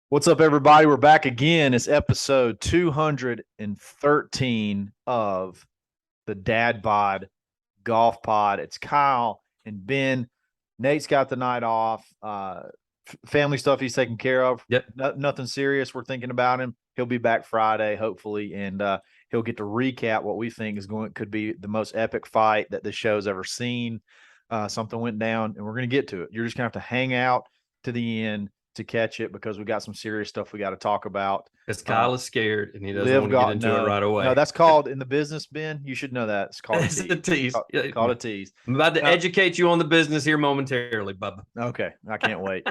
What's up, everybody? We're back again. It's episode 213 of the Dadbod Golf Pod. It's Kyle and Ben. Nate's got the night off. Family stuff he's taking care of. Yep. Nothing serious. We're thinking about him. He'll be back Friday, hopefully, and he'll get to recap what we think could be the most epic fight that this show's ever seen. Something went down, and we're going to get to it. You're just going to have to hang out to the end to catch it because we got some serious stuff we got to talk about. Because Kyle is scared and he doesn't want to get into it right away. No, that's called in the business, Ben. You should know that. It's called a tease. A tease. Called a tease. I'm about to educate you on the business here momentarily, Bubba. Okay. I can't wait.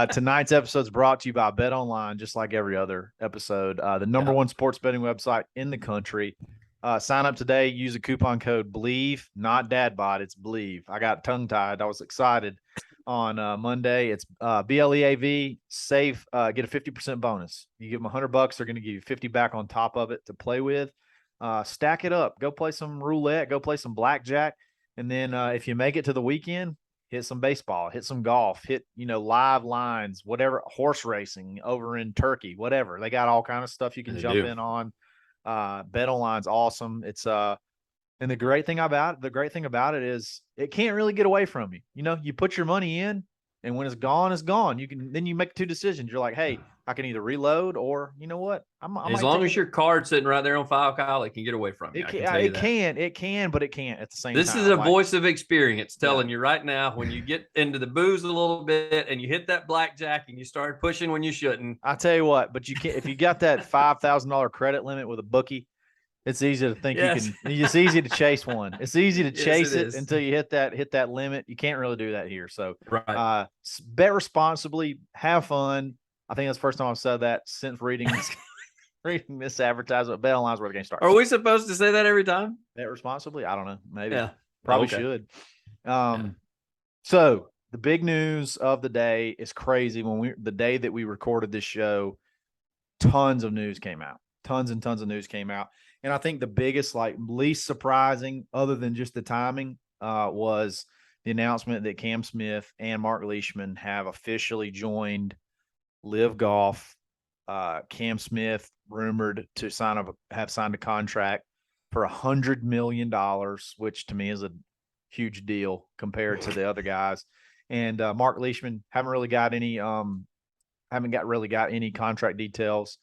Tonight's episode is brought to you by Bet Online, just like every other episode. The number one sports betting website in the country. Sign up today. Use the coupon code BLEAV, not Dadbod. It's BLEAV. I got tongue-tied. I was excited. On Monday, it's BLEAV. Save, get a 50% bonus. You give them $100, they're going to give you 50 back on top of it to play with. Stack it up. Go play some roulette. Go play some blackjack. And then if you make it to the weekend, hit some baseball, hit some golf, hit live lines, whatever, horse racing over in Turkey, whatever. They got all kind of stuff you can jump in on. Bet Online's awesome. It's and the great thing about it is it can't really get away from you. You put your money in, and when it's gone, it's gone. Then you make two decisions. You're like, hey, I can either reload, or you know what? As long as your card's sitting right there on file, Kyle, it can get away from you. It can, but it can't at the same time. This is a voice of experience telling you right now, when you get into the booze a little bit and you hit that blackjack and you start pushing when you shouldn't. I tell you what, but you can't if you got that $5,000 credit limit with a bookie. It's easy to think you can. It's easy to chase one. It's easy to chase it until you hit that limit. You can't really do that here. So, bet responsibly, have fun. I think that's the first time I've said that since reading this advertisement. Bet Online's where the game starts. Are we supposed to say that every time? Bet responsibly? I don't know. Maybe. Yeah. Probably should. So the big news of the day is crazy. The day that we recorded this show, tons of news came out. Tons and tons of news came out. And I think the biggest, least surprising, other than just the timing, was the announcement that Cam Smith and Mark Leishman have officially joined LIV Golf. Cam Smith rumored to have signed a contract for $100 million, which to me is a huge deal compared to the other guys. And Mark Leishman haven't got any contract details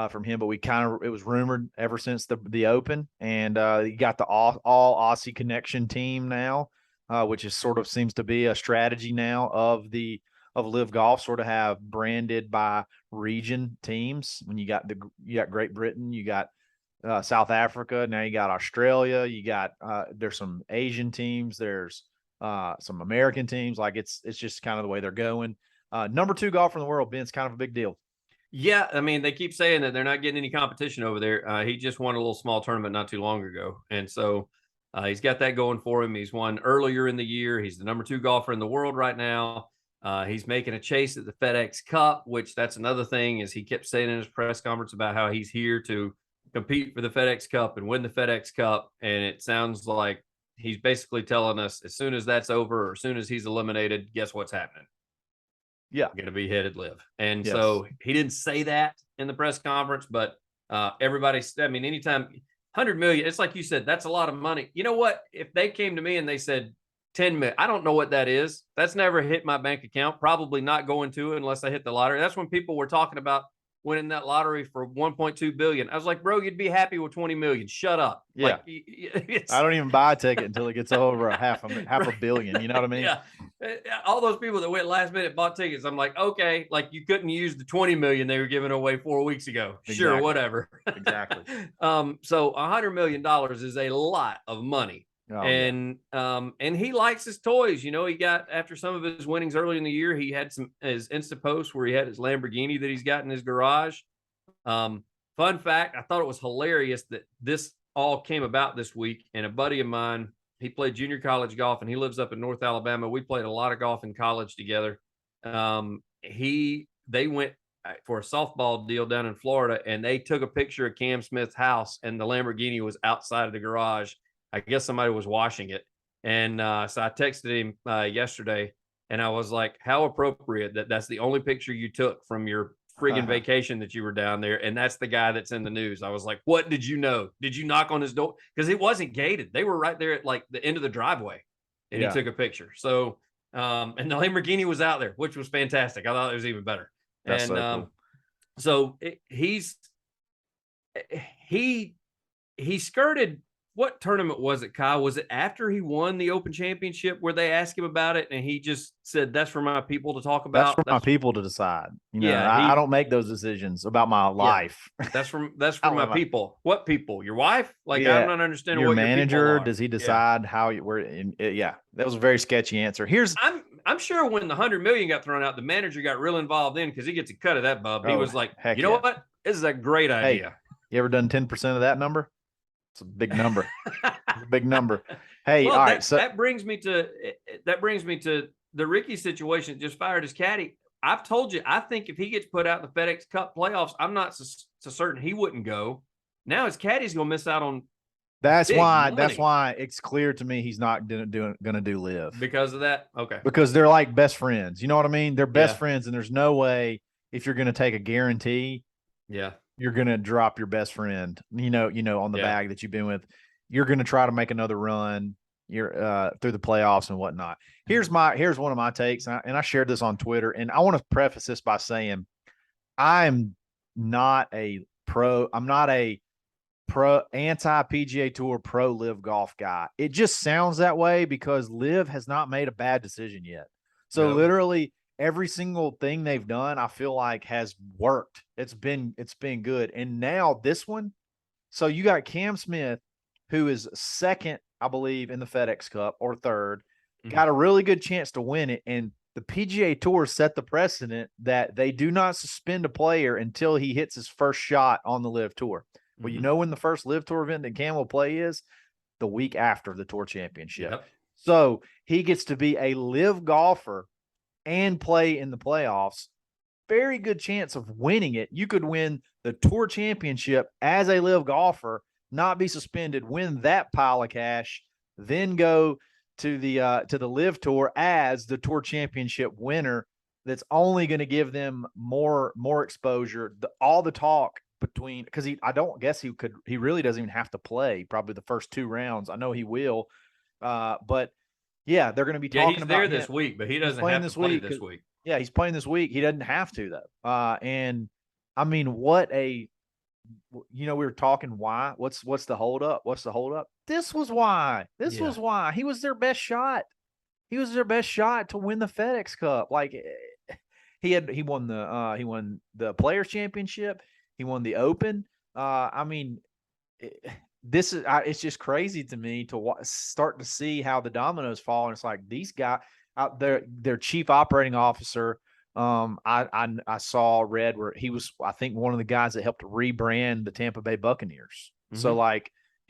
from him, but it was rumored ever since the Open, and you got the all Aussie Connection team now, which seems to be a strategy now of LIV Golf, sort of have branded by region teams. When you got Great Britain, you got South Africa, now you got Australia, you got there's some Asian teams, there's some American teams. It's just kind of the way they're going. Number 2 golfer in the world, Ben's kind of a big deal. Yeah, I mean, they keep saying that they're not getting any competition over there. He just won a little small tournament not too long ago. And so he's got that going for him. He's won earlier in the year. He's the number 2 golfer in the world right now. He's making a chase at the FedEx Cup, which that's another thing, is he kept saying in his press conference about how he's here to compete for the FedEx Cup and win the FedEx Cup. And it sounds like he's basically telling us as soon as that's over, or as soon as he's eliminated, guess what's happening? Yeah, going to be headed LIV. And so he didn't say that in the press conference, but anytime 100 million, it's like you said, that's a lot of money. You know what? If they came to me and they said 10 million, I don't know what that is. That's never hit my bank account. Probably not going to unless I hit the lottery. That's when people were talking about winning that lottery for 1.2 billion. I was like, bro, you'd be happy with 20 million. Shut up. Yeah. I don't even buy a ticket until it gets over a half a billion. You know what I mean? Yeah. All those people that went last minute bought tickets. I'm like, okay, you couldn't use the 20 million they were giving away 4 weeks ago. Exactly. Sure. Whatever. Exactly. So $100 million is a lot of money. Oh, and he likes his toys. He got, after some of his winnings early in the year, he had his Insta post where he had his Lamborghini that he's got in his garage. Fun fact, I thought it was hilarious that this all came about this week. And a buddy of mine, he played junior college golf and he lives up in North Alabama. We played a lot of golf in college together. They went for a softball deal down in Florida, and they took a picture of Cam Smith's house, and the Lamborghini was outside of the garage. I guess somebody was washing it. And so I texted him yesterday, and I was like, how appropriate that that's the only picture you took from your friggin' vacation that you were down there, and that's the guy that's in the news. I was like, what did you know? Did you knock on his door? Because it wasn't gated. They were right there at like the end of the driveway, and he took a picture. So, and the Lamborghini was out there, which was fantastic. I thought it was even better. That's and so cool. So he skirted. What tournament was it, Kyle? Was it after he won the Open Championship where they asked him about it and he just said, "That's for my people to talk about. That's for my people to decide." You know, Yeah, I don't make those decisions about my life. That's for my people. What people? Your wife? Like, Yeah, I'm not understanding your what manager. your people are. Does he decide how you where? Yeah, that was a very sketchy answer. I'm sure when the $100 million got thrown out, the manager got real involved in because he gets a cut of that, bub. He was like, you know what? This is a great idea. Hey, you ever done 10% of that number? It's a big number. It's a big number. Hey, well, all right. So that brings me to the Ricky situation. Just fired his caddy. I've told you, I think if he gets put out in the FedEx Cup playoffs, I'm not so certain he wouldn't go. Now his caddy's gonna miss out on. That's why it's clear to me he's not gonna do live because of that. Okay, because they're like best friends. You know what I mean? They're best friends, and there's no way if you're gonna take a guarantee. Yeah. You're going to drop your best friend, you know, on the bag that you've been with. You're going to try to make another run. You're through the playoffs and whatnot. Here's one of my takes. And I shared this on Twitter, and I want to preface this by saying, I'm not a anti PGA Tour pro live golf guy. It just sounds that way because live has not made a bad decision yet. So literally every single thing they've done, I feel like has worked. It's been good. And now this one, so you got Cam Smith, who is second, I believe, in the FedEx Cup or third, got a really good chance to win it. And the PGA Tour set the precedent that they do not suspend a player until he hits his first shot on the LIV Tour. Well, you know when the first LIV Tour event that Cam will play is? The week after the Tour Championship. Yep. So he gets to be a LIV golfer and play in the playoffs. Very good chance of winning it. You could win the Tour Championship as a LIV golfer, not be suspended, win that pile of cash, then go to the LIV Tour as the Tour Championship winner. That's only going to give them more exposure. All the talk between, because I don't guess he really doesn't even have to play probably the first 2 rounds. I know he will, but yeah, they're going to be talking he's about there this week, but he doesn't have to play this week. Yeah, he's playing this week. He doesn't have to though. And I mean, we were talking why? What's the holdup? What's the holdup? This was why. This was why. He was their best shot. He was their best shot to win the FedEx Cup. Like he won the Players Championship. He won the Open. I mean, it's just crazy to me to start to see how the dominoes fall. And it's like these guys out there, their chief operating officer. I read where he was, I think, one of the guys that helped rebrand the Tampa Bay Buccaneers. So like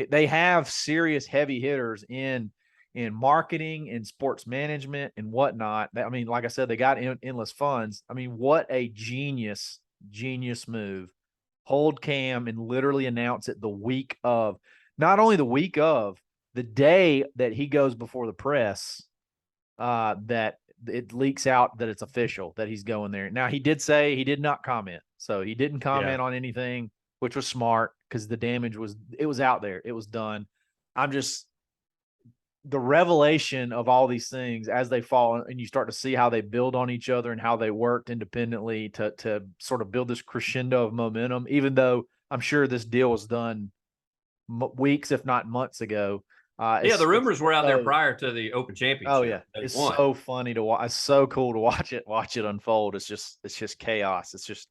they have serious heavy hitters in marketing and sports management and whatnot. I mean, like I said, they got endless funds. I mean, what a genius move. Hold Cam and literally announce it the week of, not only the week of, the day that he goes before the press, that it leaks out that it's official that he's going there. Now, he did say he did not comment. So he didn't comment on anything, which was smart because the damage was out there. It was done. The revelation of all these things as they fall, and you start to see how they build on each other and how they worked independently to sort of build this crescendo of momentum, even though I'm sure this deal was done weeks, if not months ago. The rumors were out there prior to the Open Championship. Oh yeah. It's so funny to watch. It's so cool to watch it unfold. It's just chaos. It's just,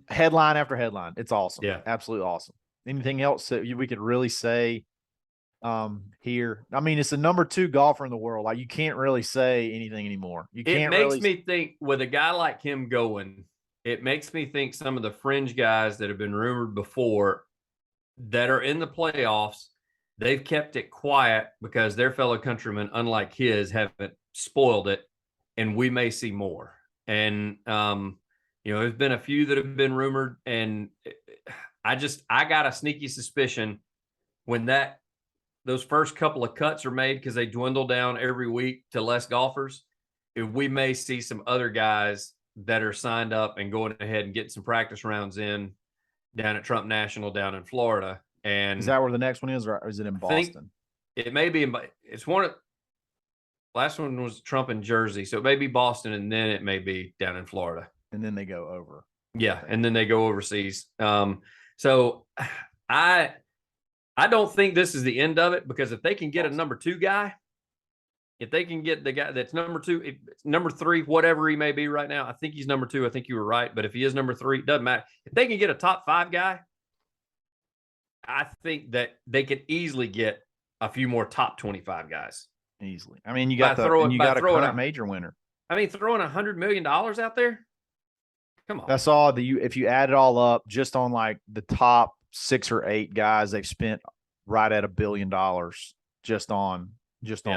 headline after headline. It's awesome. Yeah. Absolutely awesome. Anything else that we could really say here? I mean, it's the number 2 golfer in the world. Like, you can't really say anything anymore. It makes me think with a guy like him going, it makes me think some of the fringe guys that have been rumored before that are in the playoffs, they've kept it quiet because their fellow countrymen, unlike his, haven't spoiled it, and we may see more. And there's been a few that have been rumored, and I got a sneaky suspicion when those first couple of cuts are made, because they dwindle down every week to less golfers. we may see some other guys that are signed up and going ahead and getting some practice rounds in down at Trump National down in Florida. And is that where the next one is, or is it in Boston? It may be it's one of last one was Trump in Jersey, so it may be Boston, and then it may be down in Florida, and then they go over. Yeah, and then they go overseas. So I don't think this is the end of it, because if they can get a number 2 guy, if they can get the guy that's number 2, number 3, whatever he may be right now, I think he's number 2. I think you were right, but if he is number 3, it doesn't matter. If they can get a top 5 guy, I think that they could easily get a few more top 25 guys. Easily. I mean, you got a current major winner. I mean, throwing $100 million out there. Come on. That's all if you add it all up, just on like the top 6 or 8 guys, they've spent right at $1 billion just on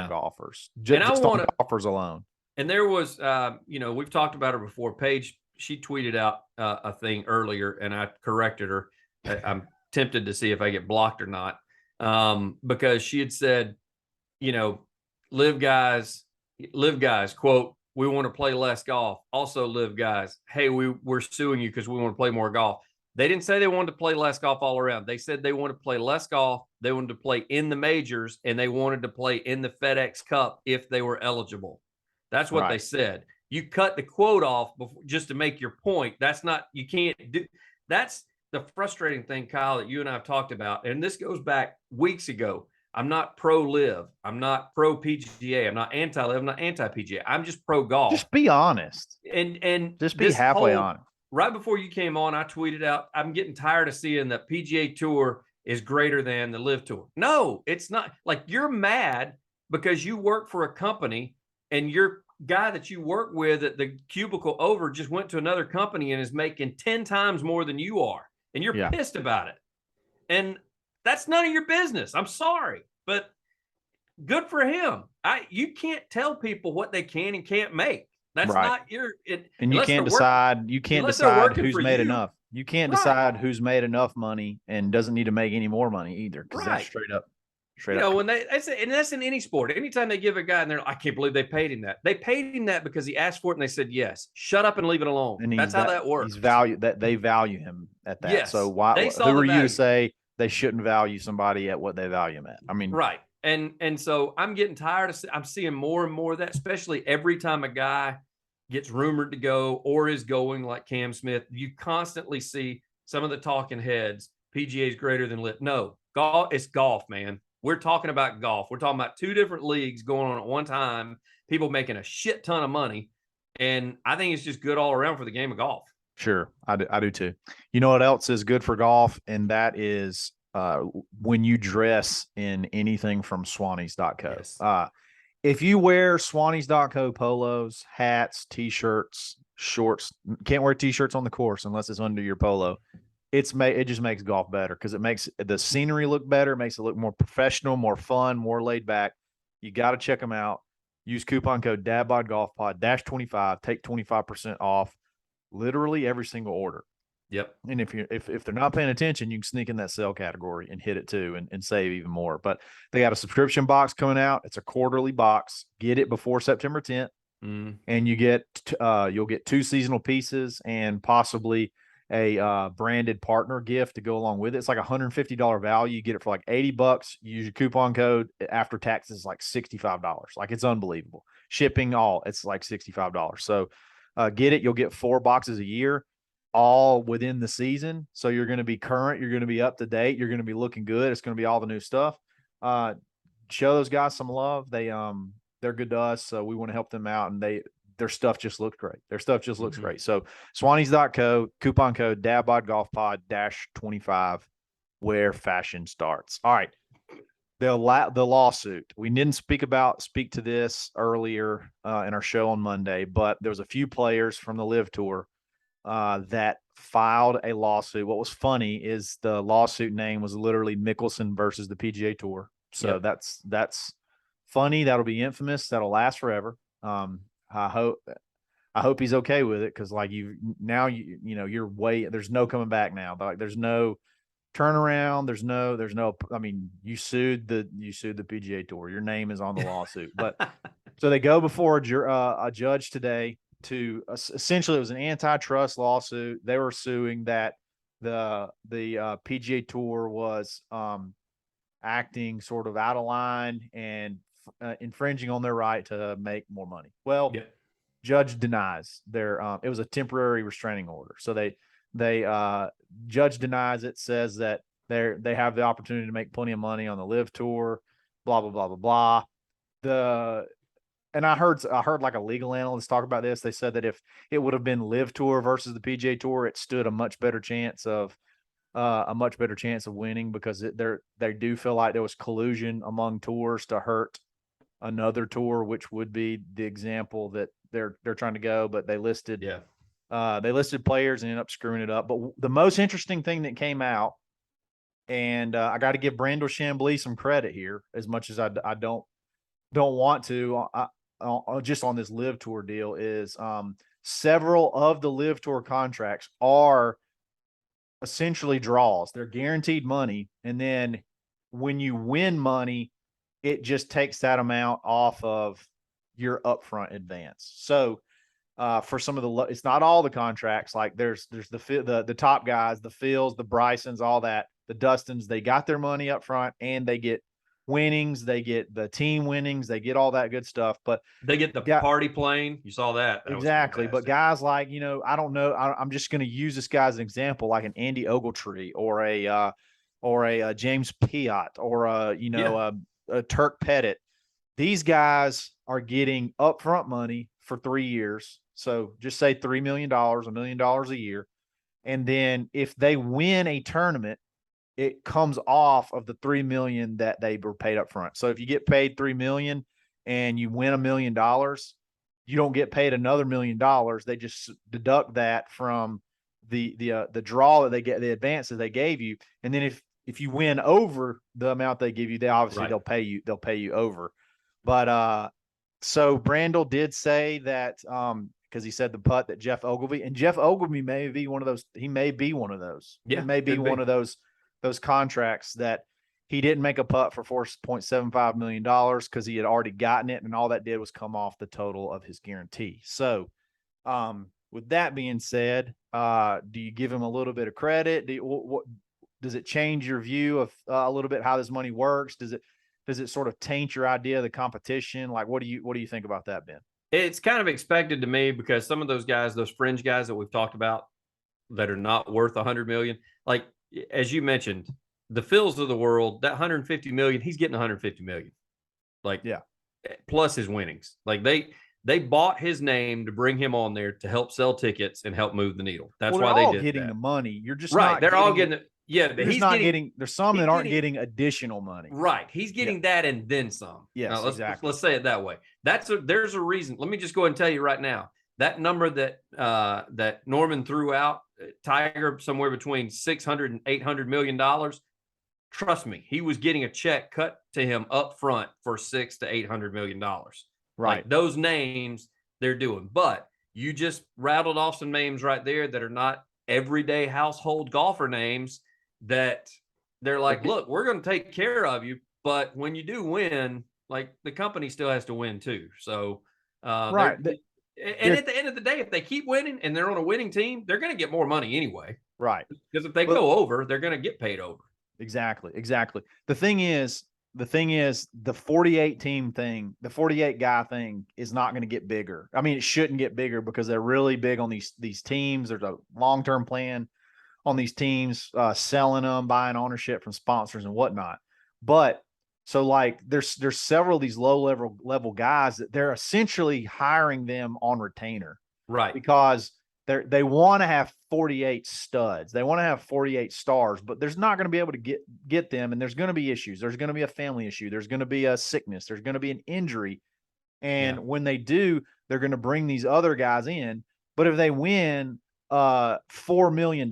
golfers. Just on golfers alone. And there was, we've talked about her before. Paige, she tweeted out a thing earlier, and I corrected her. I'm tempted to see if I get blocked or not, because she had said, live guys, quote, we want to play less golf. Also, live guys, hey, we're suing you because we want to play more golf. They didn't say they wanted to play less golf all around. They said they wanted to play less golf. They wanted to play in the majors, and they wanted to play in the FedEx Cup if they were eligible. That's what they said. You cut the quote off just to make your point. You can't do. That's the frustrating thing, Kyle, that you and I have talked about. And this goes back weeks ago. I'm not pro live. I'm not pro PGA. I'm not anti live. I'm not anti PGA. I'm just pro golf. Just be honest. And just be halfway honest. Right before you came on, I tweeted out, I'm getting tired of seeing that PGA Tour is greater than the Live Tour. No, it's not. Like, you're mad because you work for a company and your guy that you work with at the cubicle over just went to another company and is making 10 times more than you are. And you're pissed about it. And that's none of your business. I'm sorry, but good for him. You can't tell people what they can and can't make. That's not and you can't decide. You can't decide who's made enough. You can't decide who's made enough money and doesn't need to make any more money either. Because that's straight up. When and that's in any sport. Anytime they give a guy and they're like, I can't believe they paid him that. They paid him that because he asked for it and they said yes. Shut up and leave it alone. And that's how that works. He's valued that they value him at that. Yes. So who are you to say they shouldn't value somebody at what they value him at? I mean, right. And so I'm getting tired of. I'm seeing more and more of that, especially every time a guy gets rumored to go or is going, like Cam Smith. You constantly see some of the talking heads. PGA is greater than LIV. No, golf. It's golf, man. We're talking about golf. We're talking about 2 different leagues going on at one time. People making a shit ton of money, and I think it's just good all around for the game of golf. Sure, I do too. You know what else is good for golf, and that is when you dress in anything from Swannies.co. Yes. If you wear Swannies.co polos, hats, T-shirts, shorts, can't wear T-shirts on the course unless it's under your polo. It just makes golf better because it makes the scenery look better. It makes it look more professional, more fun, more laid back. You got to check them out. Use coupon code DadbodGolfPod -25. Take 25% off literally every single order. Yep. And if they're not paying attention, you can sneak in that sale category and hit it too and save even more. But they got a subscription box coming out. It's a quarterly box. Get it before September 10th. And you'll get 2 seasonal pieces and possibly a branded partner gift to go along with it. It's like $150 value. You get it for like $80. You use your coupon code. After taxes, like $65. Like, it's unbelievable. Shipping, it's like $65. So get it. You'll get 4 boxes a year, all within the season. So you're going to be current. You're going to be up to date. You're going to be looking good. It's going to be all the new stuff. Show those guys some love. They're good to us. So we want to help them out. And their stuff just looks great. Their stuff just looks great. So Swannies.co, coupon code DadbodGolfPod -25, where fashion starts. All right. The lawsuit. We didn't speak to this earlier in our show on Monday, but there was a few players from the LIV Tour that filed a lawsuit. What was funny is the lawsuit name was literally Mickelson versus the PGA Tour. So that's funny. That'll be infamous. That'll last forever. I hope he's okay with it, because like you're there's no coming back now. Like, there's no turnaround. There's no. I mean, you sued the PGA Tour. Your name is on the lawsuit. But So they go before a judge today to essentially, it was an antitrust lawsuit. They were suing that the PGA Tour was acting sort of out of line and infringing on their right to make more money. Well, Yeah. judge denies their it was a temporary restraining order. So they judge denies it, says that they have the opportunity to make plenty of money on the LIV Tour, blah blah blah blah blah. And I heard like a legal analyst talk about this. They said that if it would have been LIV Tour versus the PGA Tour, it stood a much better chance of winning, because they do feel like there was collusion among tours to hurt another tour, which would be the example that they're trying to go. But they listed players and ended up screwing it up. But the most interesting thing that came out, and I got to give Brandel Chambly some credit here, as much as I don't want to, just on this LIV Tour deal, is several of the LIV Tour contracts are essentially draws. They're guaranteed money, and then when you win money, it just takes that amount off of your upfront advance. So for some of the, it's not all the contracts. Like there's the top guys, the Phils, the Brysons, all that, the Dustins, they got their money up front, and they get winnings, they get the team winnings, they get all that good stuff. But they get the party plane. You saw that. Exactly. But guys like, I don't know, I'm just going to use this guy as an example, like an Andy Ogletree or a James Piot or a Turk Pettit. These guys are getting upfront money for 3 years. So just say $3 million, $1 million a year. And then if they win a tournament, it comes off of the $3 million that they were paid up front. So if you get paid $3 million and you win $1 million, you don't get paid another $1 million. They just deduct that from the draw that they get, the advance that they gave you. And then if you win over the amount they give you, they obviously they'll pay you over. But so Brandel did say that because he said the putt that Jeff Ogilvy may be one of those. He may be one of those. Yeah, it may be one of those contracts that he didn't make a putt for $4.75 million because he had already gotten it, and all that did was come off the total of his guarantee. So with that being said, do you give him a little bit of credit? What does it change your view of a little bit how this money works? Does it sort of taint your idea of the competition? Like, what do you think about that, Ben? It's kind of expected to me, because some of those guys, those fringe guys that we've talked about that are not worth $100 million, like as you mentioned, the Phils of the world, that $150 million, he's getting $150 million. Like, yeah, plus his winnings. Like they bought his name to bring him on there to help sell tickets and help move the needle. That's why they did getting the money. You're just right. Not they're getting, all getting it. Yeah, he's not getting. There's some that aren't getting additional money. Right, he's getting that and then some. Yes, exactly. Let's say it that way. There's a reason. Let me just go ahead and tell you right now. That number that Norman threw out, Tiger, somewhere between $600 and $800 million. Trust me, he was getting a check cut to him up front for $600 to $800 million. Right, like those names they're doing. But you just rattled off some names right there that are not everyday household golfer names. That they're like, look, we're going to take care of you, but when you do win, like the company still has to win too. So, right. And at the end of the day, if they keep winning and they're on a winning team, they're going to get more money anyway. Right. Because if they go over, they're going to get paid over. Exactly. The thing is, the 48 team thing, the 48 guy thing is not going to get bigger. I mean, it shouldn't get bigger because they're really big on these teams. There's a long-term plan on these teams, selling them, buying ownership from sponsors and whatnot. But so like there's several of these low level guys that they're essentially hiring them on retainer, right? Because they want to have 48 studs, they want to have 48 stars, but there's not going to be able to get them, and there's going to be issues. There's going to be a family issue. There's going to be a sickness. There's going to be an injury, and when they do, they're going to bring these other guys in. But if they win $4 million,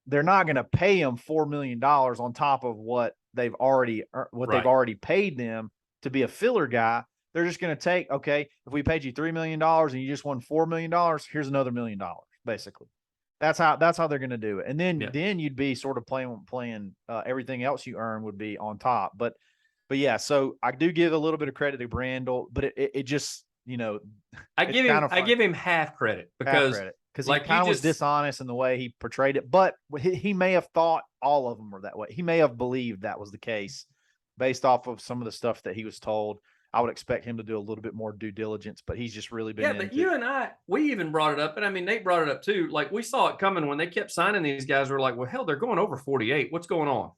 they're not going to pay them $4 million on top of what they've already paid them to be a filler guy. They're just going to take, okay, if we paid you $3 million and you just won $4 million, here's another $1 million, basically. That's how they're going to do it. And then you'd be sort of playing everything else you earn would be on top. But But yeah, so I do give a little bit of credit to Brandel, but it just, I it's give kind him of I give him half credit half because credit because he like kind you of was just dishonest in the way he portrayed it, but he may have thought all of them were that way. He may have believed that was the case based off of some of the stuff that he was told. I would expect him to do a little bit more due diligence, but he's just really been yeah, but you and we even brought it up, and I mean Nate brought it up too. Like we saw it coming when they kept signing these guys. We're like, well, hell, they're going over 48. What's going on?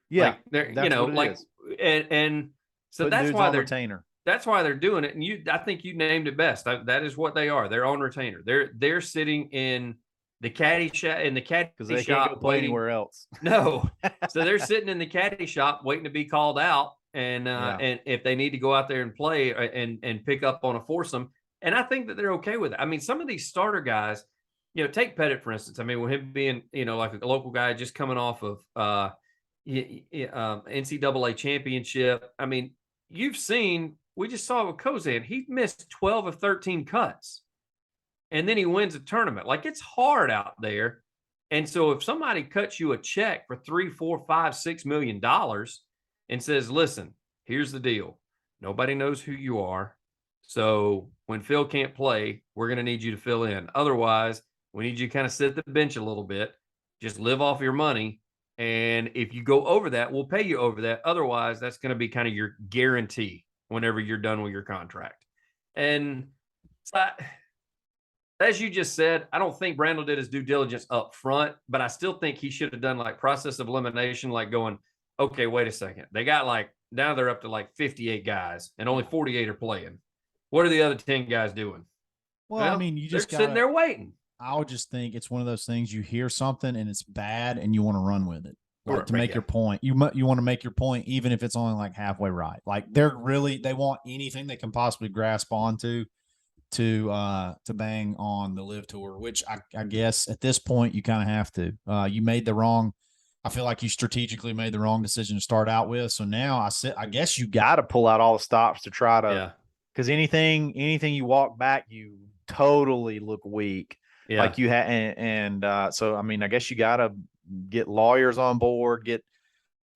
Yeah, Like they're that's what it like is. and so Putting that's dudes why on they're retainer. that's why they're doing it. And I think you named it best. That is what they are. They're on retainer. They're sitting in the caddy shop Because they can't go play waiting anywhere else. No. So they're sitting in the caddy shop waiting to be called out. And and if they need to go out there and play and pick up on a foursome. And I think that they're okay with it. I mean, some of these starter guys, take Pettit, for instance. I mean, with him being, like a local guy just coming off of NCAA championship. I mean, you've seen, we just saw with Kozan, he missed 12 of 13 cuts. And then he wins a tournament. Like, it's hard out there. And so if somebody cuts you a check for $3, $4, $5, $6 million and says, listen, here's the deal. Nobody knows who you are. So when Phil can't play, we're going to need you to fill in. Otherwise, we need you to kind of sit the bench a little bit, just live off your money. And if you go over that, we'll pay you over that. Otherwise, that's going to be kind of your guarantee whenever you're done with your contract. And so as you just said, I don't think Brandel did his due diligence up front, but I still think he should have done like process of elimination, like going, okay, wait a second. They got now they're up to 58 guys and only 48 are playing. What are the other 10 guys doing? Well, I mean, you just they're sitting there waiting. I would just think it's one of those things, you hear something and it's bad and you want to run with it. Like, to make your point, you want to make your point, even if it's only halfway right. Like, they want anything they can possibly grasp onto to bang on the LIV Tour, which I guess at this point you kind of have to. I feel like you strategically made the wrong decision to start out with. So now I guess you got to pull out all the stops to try to, because anything you walk back, you totally look weak. Yeah. Like you had, so I mean, I guess you got to get lawyers on board,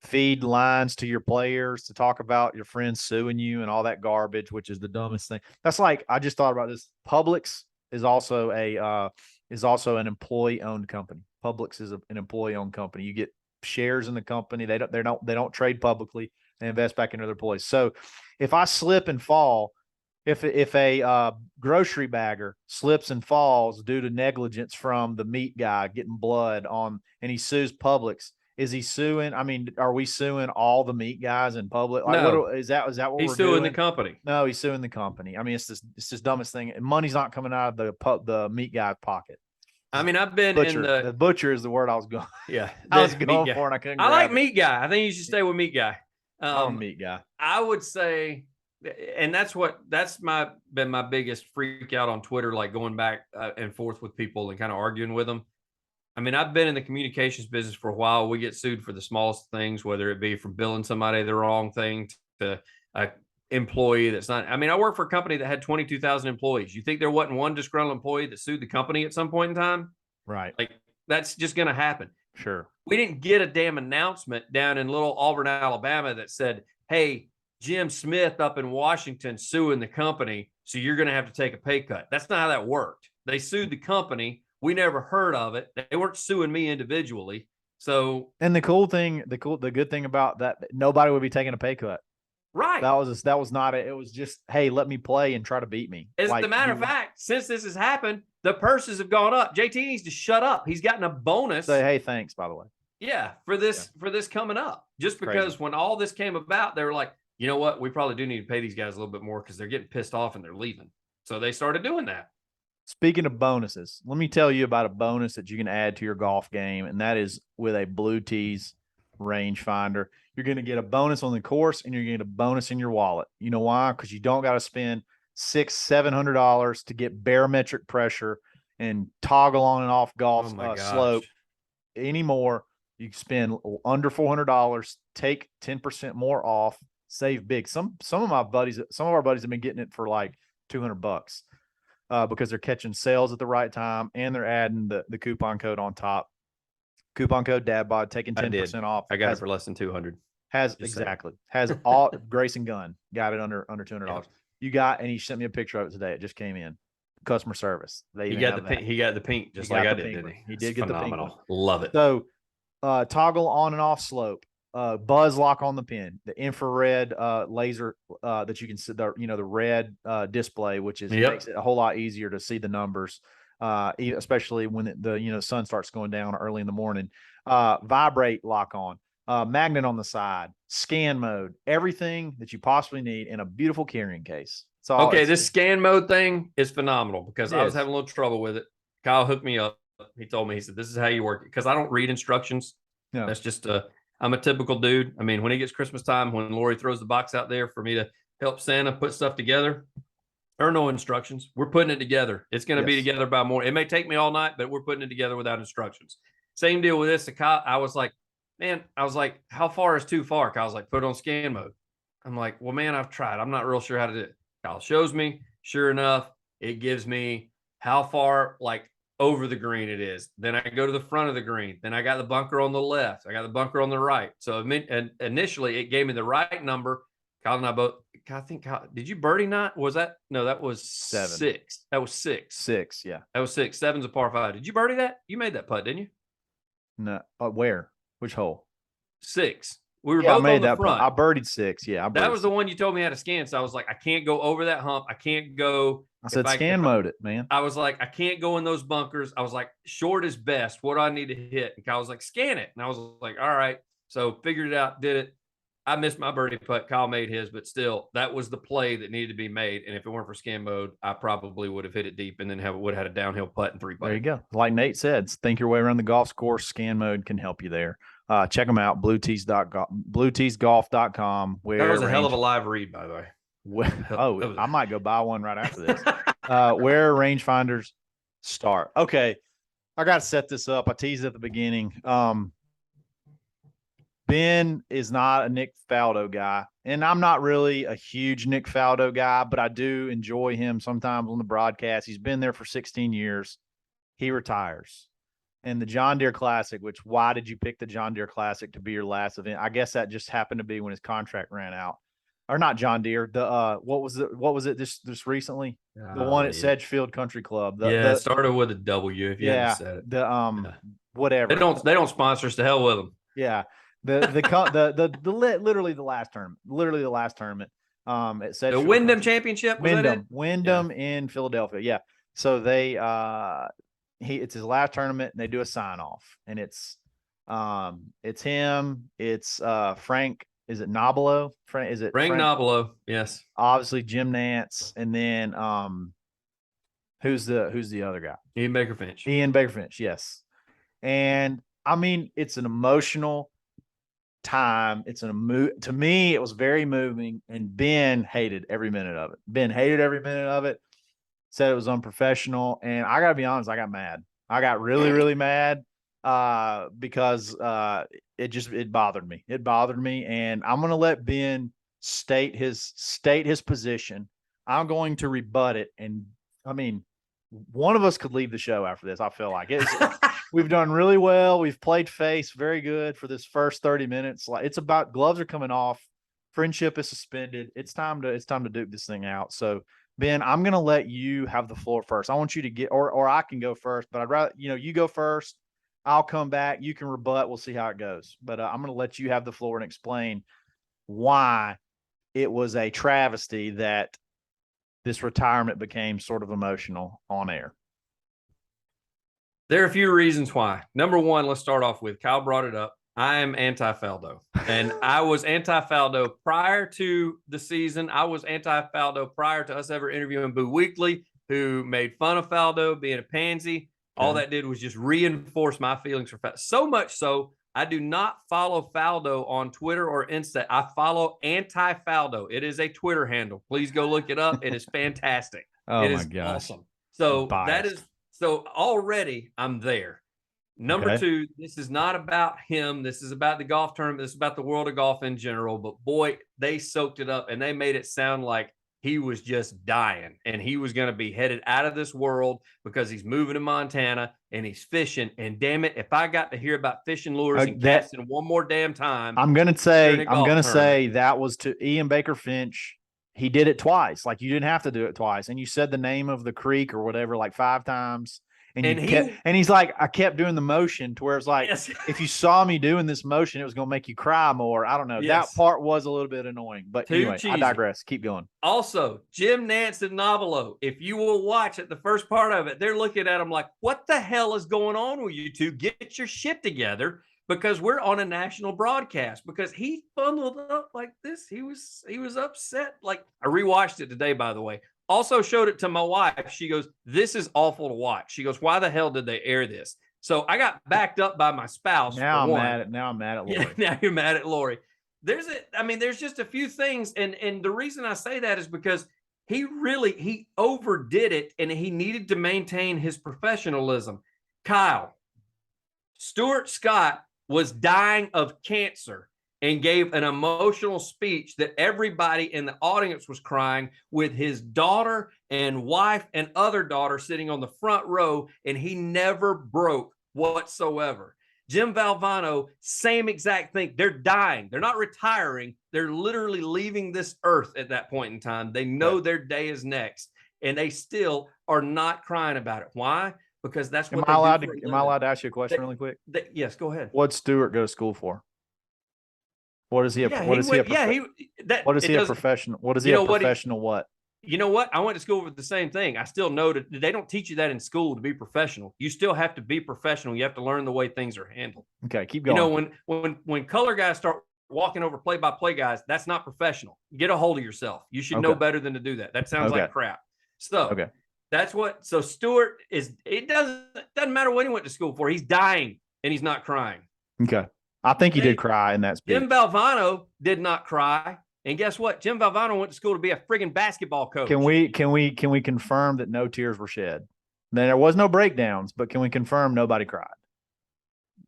feed lines to your players to talk about your friends suing you and all that garbage, which is the dumbest thing. That's I just thought about this. Publix is also an employee-owned company. Publix is an employee-owned company. You get shares in the company. They don't trade publicly. They invest back into their employees. So if I slip and fall, if a grocery bagger slips and falls due to negligence from the meat guy getting blood on, and he sues Publix, is he suing? I mean, are we suing all the meat guys in public? No. Is that what he's we're suing doing? the company? No, he's suing the company. I mean, it's just dumbest thing. Money's not coming out of the meat guy's pocket. I mean, I've been butcher. in the butcher is the word I was going. Yeah, I was going for, and I couldn't. I like meat guy. I think you should stay with meat guy. I'm meat guy. I would say, and that's been my biggest freak out on Twitter, like going back and forth with people and kind of arguing with them. I mean, I've been in the communications business for a while. We get sued for the smallest things, whether it be from billing somebody the wrong thing to a employee that's not. I mean, I work for a company that had 22,000 employees. You think there wasn't one disgruntled employee that sued the company at some point in time? Right. Like, that's just going to happen. Sure. We didn't get a damn announcement down in little Auburn, Alabama that said, hey, Jim Smith up in Washington suing the company, so you're going to have to take a pay cut. That's not how that worked. They sued the company. We never heard of it. They weren't suing me individually. So, and the good thing about that, nobody would be taking a pay cut. Right. That was not it. It was just, hey, let me play and try to beat me. As a matter of fact, since this has happened, the purses have gone up. JT needs to shut up. He's gotten a bonus. Say, hey, thanks, by the way. Yeah, for this coming up. Just because when all this came about, they were like, you know what? We probably do need to pay these guys a little bit more because they're getting pissed off and they're leaving. So they started doing that. Speaking of bonuses, let me tell you about a bonus that you can add to your golf game, and that is with a Blue Tees rangefinder. You're going to get a bonus on the course, and you're going to get a bonus in your wallet. You know why? Because you don't got to spend $600-700 to get barometric pressure and toggle on and off golf slope anymore. You spend under $400, take 10% more off, save big. Some of our buddies have been getting it for like $200. Because they're catching sales at the right time and they're adding the coupon code on top. Coupon code Dadbod, taking 10% off. I got it for less than 200. Has all Grayson Gunn got it under $200. Yeah. You got, and he sent me a picture of it today. It just came in. Customer service. He got the pink just like I did, didn't he? He did get phenomenal. The pink one. Love it. So toggle on and off slope, buzz lock on the pin, the infrared laser that you can see, the red display, which is makes it a whole lot easier to see the numbers, especially when the sun starts going down early in the morning. Vibrate lock on, magnet on the side, scan mode, everything that you possibly need in a beautiful carrying case. So this scan mode thing is phenomenal because I was having a little trouble with it. Kyle hooked me up. He told me, he said, this is how you work it. Because I don't read instructions. No. That's just I'm a typical dude. I mean, when it gets Christmas time, when Lori throws the box out there for me to help Santa put stuff together, there are no instructions. We're putting it together. It's going to be together by morning. It may take me all night, but we're putting it together without instructions. Same deal with this. I was like, how far is too far? Kyle's like, put it on scan mode. I'm like, well, man, I've tried. I'm not real sure how to do it. Kyle shows me. Sure enough, it gives me how far over the green it is. Then I go to the front of the green. Then I got the bunker on the left. I got the bunker on the right. So initially it gave me the right number. Kyle and I both, I think, did you birdie not? Was that? No, that was 7. 6. That was 6. 6, yeah. That was 6. 7's a par 5. Did you birdie that? You made that putt, didn't you? No. Where? Which hole? 6. We were both on the front. I birdied 6. Yeah. That was the one you told me how to scan. So I was like, I can't go over that hump. I can't go. I said, scan mode it, man. I was like, I can't go in those bunkers. I was like, short is best. What do I need to hit? And Kyle was like, scan it. And I was like, all right. So figured it out, did it. I missed my birdie putt. Kyle made his, but still, that was the play that needed to be made. And if it weren't for scan mode, I probably would have hit it deep and then would have had a downhill putt and 3 putts. There you go. Like Nate said, think your way around the golf course. Scan mode can help you there. Check them out, blueteesgolf.com. That was a hell of a live read, by the way. I might go buy one right after this. Where rangefinders start. Okay, I got to set this up. I teased at the beginning. Ben is not a Nick Faldo guy, and I'm not really a huge Nick Faldo guy, but I do enjoy him sometimes on the broadcast. He's been there for 16 years. He retires. And the John Deere Classic, why did you pick the John Deere Classic to be your last event? I guess that just happened to be when his contract ran out. Or not John Deere. What was it this recently? The one at Sedgefield Country Club. It started with a W. If you haven't said it. Whatever. They don't sponsor us. To hell with them. Yeah. Literally the last tournament. At Sedgefield. The Wyndham Championship. Wyndham in Philadelphia. Yeah. So it's his last tournament, and they do a sign off, and it's him. It's Frank. Is it Nobilo? Frank Nobilo? Yes. Obviously Jim Nance, and then who's the other guy? Ian Baker Finch. Yes. And I mean, it's an emotional time. To me, it was very moving, and Ben hated every minute of it. Said it was unprofessional, and I gotta be honest, I got mad. I got really, really mad because it bothered me. And I'm gonna let Ben state his position. I'm going to rebut it, and I mean, one of us could leave the show after this. I feel like we've done really well. We've played face very good for this first 30 minutes. Like, it's about gloves are coming off, friendship is suspended. It's time to duke this thing out. So Ben, I'm going to let you have the floor first. I want you to get, or I can go first, but I'd rather, you go first. I'll come back. You can rebut. We'll see how it goes. But I'm going to let you have the floor and explain why it was a travesty that this retirement became sort of emotional on air. There are a few reasons why. Number one, let's start off with, Kyle brought it up. I am anti-Faldo, and I was anti-Faldo prior to the season. I was anti-Faldo prior to us ever interviewing Boo Weekly, who made fun of Faldo being a pansy. All that did was just reinforce my feelings for Faldo. So much so, I do not follow Faldo on Twitter or Insta. I follow anti-Faldo. It is a Twitter handle. Please go look it up. It is fantastic. It is awesome. So already I'm there. Number two, this is not about him. This is about the golf tournament. This is about the world of golf in general. But boy, they soaked it up, and they made it sound like he was just dying, and he was going to be headed out of this world because he's moving to Montana and he's fishing. And damn it, if I got to hear about fishing lures and casting one more damn time, I'm gonna say that was to Ian Baker Finch. He did it twice. Like, you didn't have to do it twice. And you said the name of the creek or whatever like 5 times. And he's like, I kept doing the motion to where it's like, yes. If you saw me doing this motion, it was going to make you cry more. I don't know. Yes. That part was a little bit annoying. But anyway, I digress. Keep going. Also, Jim Nantz and Novelo, if you will watch it, the first part of it, they're looking at him like, what the hell is going on with you two? Get your shit together, because we're on a national broadcast. Because he bundled up like this. He was upset. Like, I rewatched it today, by the way. Also showed it to my wife. She goes, this is awful to watch. She goes, why the hell did they air this? So I got backed up by my spouse. Now I'm mad at Lori. Yeah, now you're mad at Lori. There's just a few things. And the reason I say that is because he overdid it, and he needed to maintain his professionalism. Kyle, Stuart Scott was dying of cancer and gave an emotional speech that everybody in the audience was crying, with his daughter and wife and other daughter sitting on the front row, and he never broke whatsoever. Jim Valvano, same exact thing. They're dying. They're not retiring. They're literally leaving this earth at that point in time. They know their day is next, and they still are not crying about it. Why? Because that's what Am I allowed to ask you a question really quick? Yes, go ahead. What'd Stewart go to school for? What is he a professional? What is he a professional? What? You know what? I went to school for the same thing. I still know that they don't teach you that in school to be professional. You still have to be professional. You have to learn the way things are handled. Okay, keep going. You know, when color guys start walking over play-by-play guys, that's not professional. Get a hold of yourself. You should know better than to do that. That sounds like crap. So that's what. So Stewart is. It doesn't matter what he went to school for. He's dying and he's not crying. Okay. I think he did cry in that speech. Jim Valvano did not cry, and guess what? Jim Valvano went to school to be a friggin' basketball coach. Can we confirm that no tears were shed? There was no breakdowns, but can we confirm nobody cried?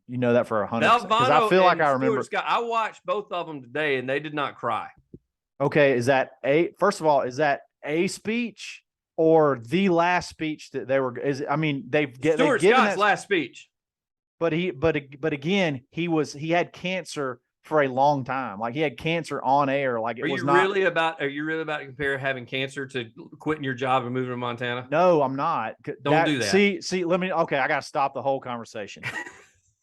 You know that for 100%. Because I feel like I remember. Scott, I watched both of them today, and they did not cry. Okay, first of all, is that a speech or the last speech that they were? Stuart Scott's last speech. But again, he had cancer for a long time. Like, he had cancer on air. Like, Are you really about to compare having cancer to quitting your job and moving to Montana? No, I'm not. Don't do that. See, I got to stop the whole conversation.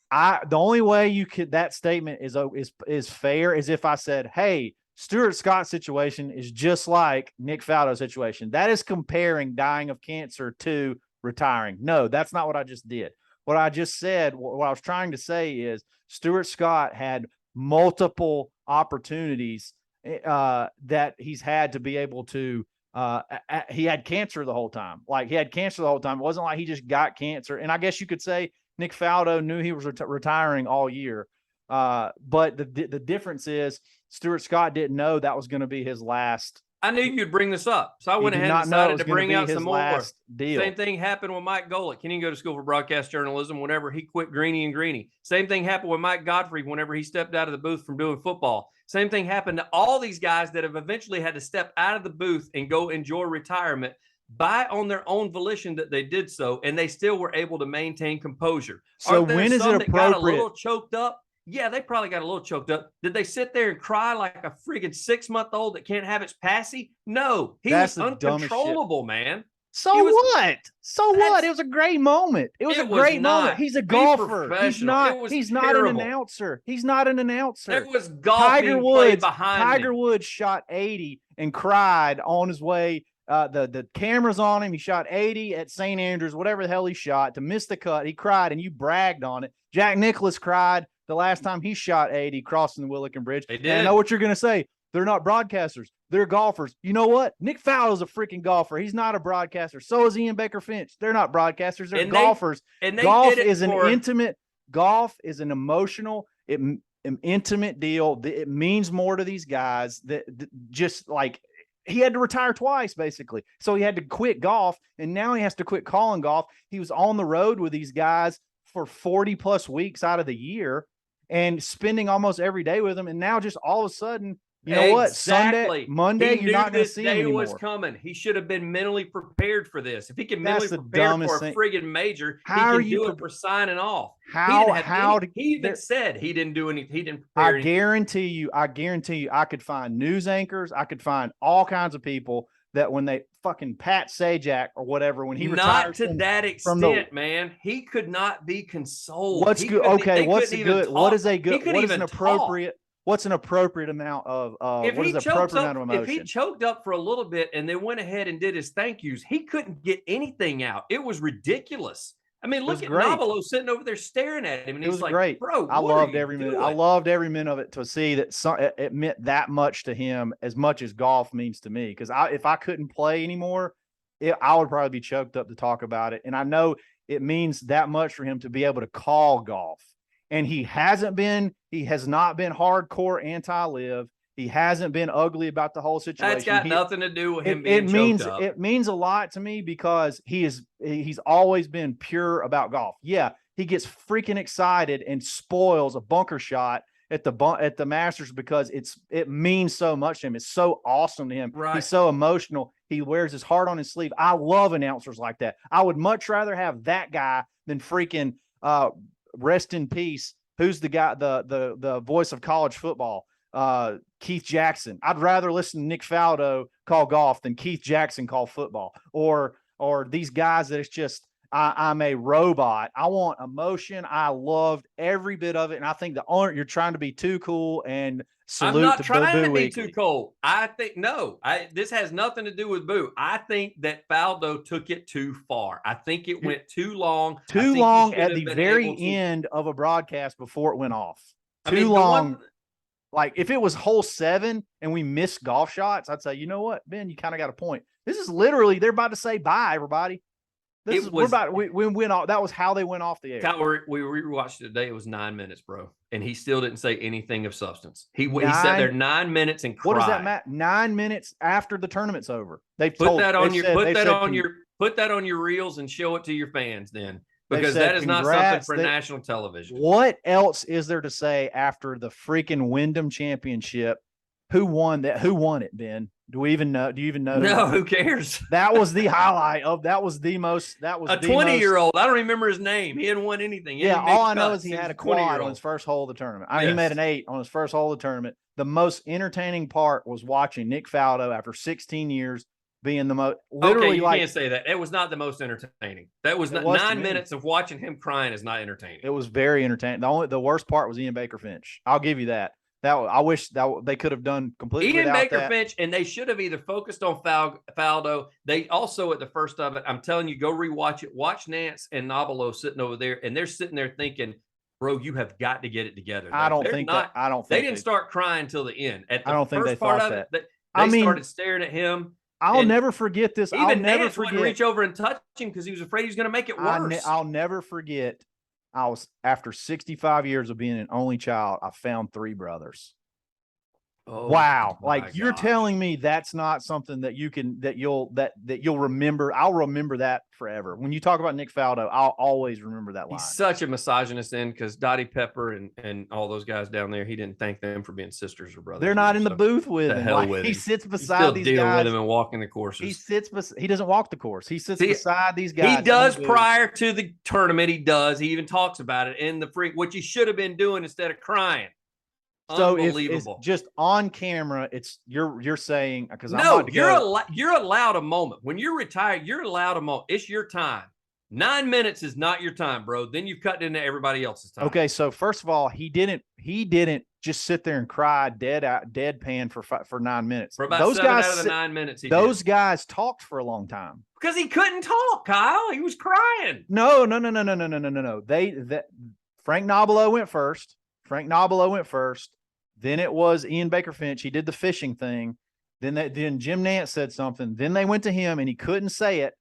The only way that statement is fair is if I said, hey, Stuart Scott's situation is just like Nick Faldo's situation. That is comparing dying of cancer to retiring. No, that's not what I just did. What I just said, what I was trying to say is Stuart Scott had multiple opportunities that he's had to be able to. He had cancer the whole time. Like, he had cancer the whole time. It wasn't like he just got cancer. And I guess you could say Nick Faldo knew he was retiring all year. But the difference is Stuart Scott didn't know that was going to be his last. I knew you'd bring this up, so I went ahead and decided to bring out some more. Same thing happened with Mike Golick. He didn't go to school for broadcast journalism whenever he quit Greeny and Greeny. Same thing happened with Mike Godfrey whenever he stepped out of the booth from doing football. Same thing happened to all these guys that have eventually had to step out of the booth and go enjoy retirement on their own volition that they did so, and they still were able to maintain composure. So when is it appropriate? Got a little choked up? Yeah, they probably got a little choked up. Did they sit there and cry like a freaking 6-month-old that can't have its passy? No, he was uncontrollable, man. So what? It was a great moment. It was a great moment. He's a golfer. He's not an announcer. He's not an announcer. There was golf being played behind him. Tiger Woods shot 80 and cried on his way. The camera's on him. He shot 80 at St. Andrews, whatever the hell he shot, to miss the cut. He cried, and you bragged on it. Jack Nicklaus cried the last time he shot 80 crossing the Willikin Bridge. They did. And I know what you're going to say. They're not broadcasters. They're golfers. You know what? Nick Faldo's a freaking golfer. He's not a broadcaster. So is Ian Baker Finch. They're not broadcasters. They're golfers. Golf is an emotional, an intimate deal. It means more to these guys that just like he had to retire twice, basically. So he had to quit golf, and now he has to quit calling golf. He was on the road with these guys for 40 plus weeks out of the year and spending almost every day with them. And now just all of a sudden You know what? Exactly. Monday, you're not going to see him anymore. This day was coming. He should have been mentally prepared for this. If he can mentally the prepare for a thing. friggin' major, How he can do it for signing off. He even said he didn't do anything. He didn't prepare I guarantee you, I could find news anchors. I could find all kinds of people that when they fucking Pat Sajak or whatever, when he retires. Not to that extent, man. He could not be consoled. What's good? Okay, what's good? What is a good? What is an appropriate? What's an appropriate amount of? What is an appropriate amount of emotion? If he choked up for a little bit and then went ahead and did his thank yous, he couldn't get anything out. It was ridiculous. I mean, look at Nabilo sitting over there staring at him, and he's like, great. "Bro, I loved every minute. I loved every minute of it to see that it meant that much to him as much as golf means to me. Because if I couldn't play anymore, I would probably be choked up to talk about it. And I know it means that much for him to be able to call golf. And he has not been hardcore anti-live. He hasn't been ugly about the whole situation. That's got nothing to do with him being choked up. It means a lot to me because he's always been pure about golf. Yeah, he gets freaking excited and spoils a bunker shot at the Masters because it means so much to him. It's so awesome to him. Right. He's so emotional. He wears his heart on his sleeve. I love announcers like that. I would much rather have that guy than freaking rest in peace. Who's the guy, the voice of college football? Keith Jackson. I'd rather listen to Nick Faldo call golf than Keith Jackson call football, or these guys that it's just I'm a robot. I want emotion. I loved every bit of it, and I think you're trying to be too cool and salute. I'm not trying to be too cool. I think this has nothing to do with Boo. I think that Faldo took it too far. I think it went too long. Too long at the very end of a broadcast before it went off. Too long. Like if it was hole 7 and we missed golf shots, I'd say, you know what, Ben, you kind of got a point. This is literally, they're about to say bye, everybody. We went off. That was how they went off the air. We rewatched it today. It was 9 minutes, bro. And he still didn't say anything of substance. He sat there 9 minutes and cried. What does that matter? 9 minutes after the tournament's over. Put that on your reels and show it to your fans then. Because that is not something for national television. What else is there to say after the freaking Wyndham Championship? Who won that? Who won it, Ben? Do you even know? No, who cares? That was the highlight of that was the most. That was a 20-year-old. I don't remember his name. He hadn't won anything. All I know is he had a quad on his first hole of the tournament. He made an 8 on his first hole of the tournament. The most entertaining part was watching Nick Faldo after 16 years being the most. Literally, you can't say that. It was not the most entertaining. That was not 9 minutes of watching him crying is not entertaining. It was very entertaining. The worst part was Ian Baker Finch. I'll give you that. I wish that they could have done completely. Ian Baker Finch, and they should have either focused on Faldo. They also at the first of it, I'm telling you, go rewatch it. Watch Nance and Nabilo sitting over there, and they're sitting there thinking, "Bro, you have got to get it together." I don't think they didn't start crying till the end. At the I don't think first they part thought of that. They started staring at him. I'll never forget this. Even Nance wouldn't reach over and touch him because he was afraid he was going to make it worse. I'll never forget. After 65 years of being an only child, I found 3 brothers. Oh, wow. Like you're telling me that's not something that you'll remember. I'll remember that forever. When you talk about Nick Faldo, I'll always remember that line. He's such a misogynist because Dottie Pepper and all those guys down there, he didn't thank them for being sisters or brothers. They're not in the booth with him. He sits beside these guys. Still dealing with them and walking the courses. He doesn't walk the course. He sits beside these guys. He does prior to the tournament. He does. He even talks about it in the what you should have been doing instead of crying. So if it's just on camera, you're saying because you're allowed a moment when you're retired. You're allowed a moment. It's your time. 9 minutes is not your time, bro. Then you've cut into everybody else's time. Okay, so first of all, he didn't just sit there and cry deadpan for 9 minutes. For about 7 out of the 9 minutes, those guys talked for a long time because he couldn't talk. Kyle, he was crying. No. Frank Nabilo went first. Then it was Ian Baker Finch. He did the fishing thing. Then Jim Nance said something. Then they went to him and he couldn't say